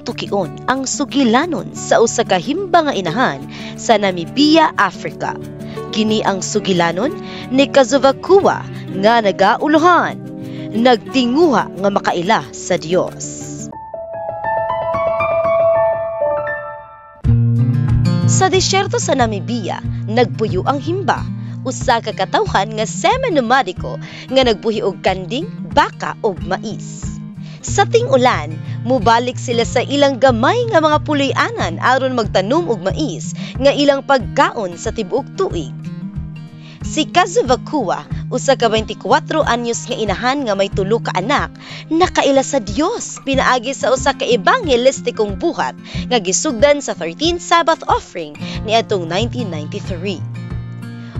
tukion ang sugilanon sa usa ka himba nga inahan sa Namibia, Africa. Kini ang sugilanon ni Kazuvakua nga nagauluhan, nagtinguha nga makaila sa Dios. Sa disyerto sa Namibia, nagpuyo ang himba, usa ka katawhan nga semi-nomadiko nga nagbuhi og kanding, baka ug mais. Sa ting-ulan, mubalik sila sa ilang gamay nga mga puloy-anan aron magtanom og mais nga ilang pagkaon sa tibuok tuig. Si Kazuvakua, usa ka 24 anyos nga inahan nga may 3 ka anak, nakaila sa Dios pinaagi sa usa ka ebanghelistikong buhat nga gisugdan sa 13th Sabbath offering niadtong 1993.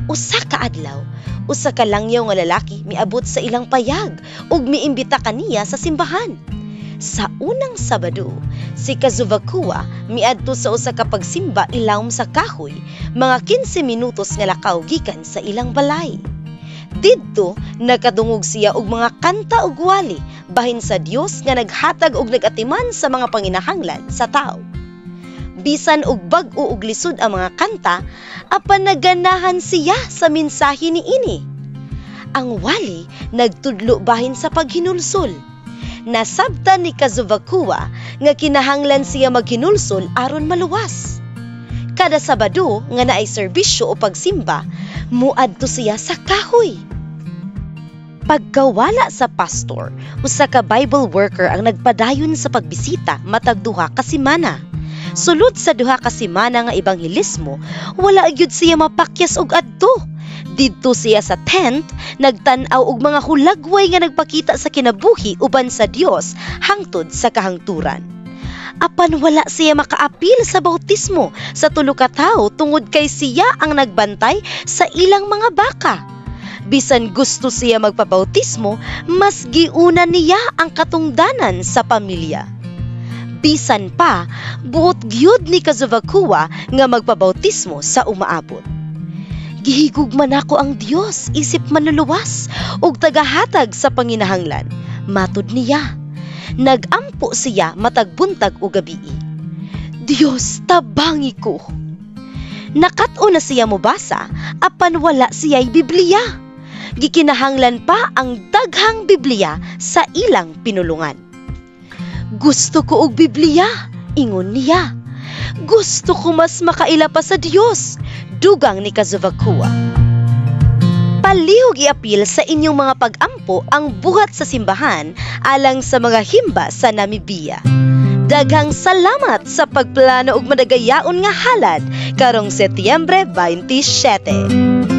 Usa ka adlaw, usa ka langyaw nga lalaki miabot sa ilang payag ug miimbita kaniya sa simbahan. Sa unang Sabado, si Kazuvakua miadto sa usa ka pagsimba ilawom sa kahoy, mga 15 minutos nga lakaw gikan sa ilang balay. Didto nakadungog siya og mga kanta ug wali bahin sa Dios nga naghatag og nagatiman sa mga panginahanglan sa tao. Bisan og bag-o ug lisod ang mga kanta, apan naganahan siya sa mensahe niini. Ang wali nagtudlo bahin sa paghinulsol. Nasabtan ni Kazuvakua nga kinahanglan siya maghinulsol aron maluwas. Kada Sabado nga naay serbisyo o pagsimba, muadto siya sa kahoy. Pagkawala sa pastor, usa ka Bible worker ang nagpadayon sa pagbisita matag 2 ka semana. Sulod sa 2 ka semana nga ebanghelismo, wala gyud siya mapakyas og adto. Didto siya sa tent, nagtan-aw og mga hulagway nga nagpakita sa kinabuhi uban sa Dios hangtod sa kahangturan. Apan wala siya makaapil sa bautismo sa 3 ka tawo tungod kay siya ang nagbantay sa ilang mga baka. Bisan gusto siya magpabautismo, mas giuna niya ang katungdanan sa pamilya. Bisan pa, buot gyud ni Kazuvakua nga magpabautismo sa umaabot. Gihigugman ako ang Dios, isip manluluwas, ug tagahatag sa panginahanglan, matud niya. Nagampo siya matag buntag o gabi. Dios, tabangi ko. Nakat-o na siya mobasa, apan wala siya'y Biblia. Gikinahanglan pa ang daghang Biblia sa ilang pinulungan. Gusto ko og Biblia, ingon niya. Gusto ko mas makaila pa sa Dios, dugang ni Kazuvakua. Palihog iapil sa inyong mga pag-ampo ang buhat sa simbahan alang sa mga himba sa Namibia. Daghang salamat sa pagplano og madagayaon nga halad karong Setyembre 27.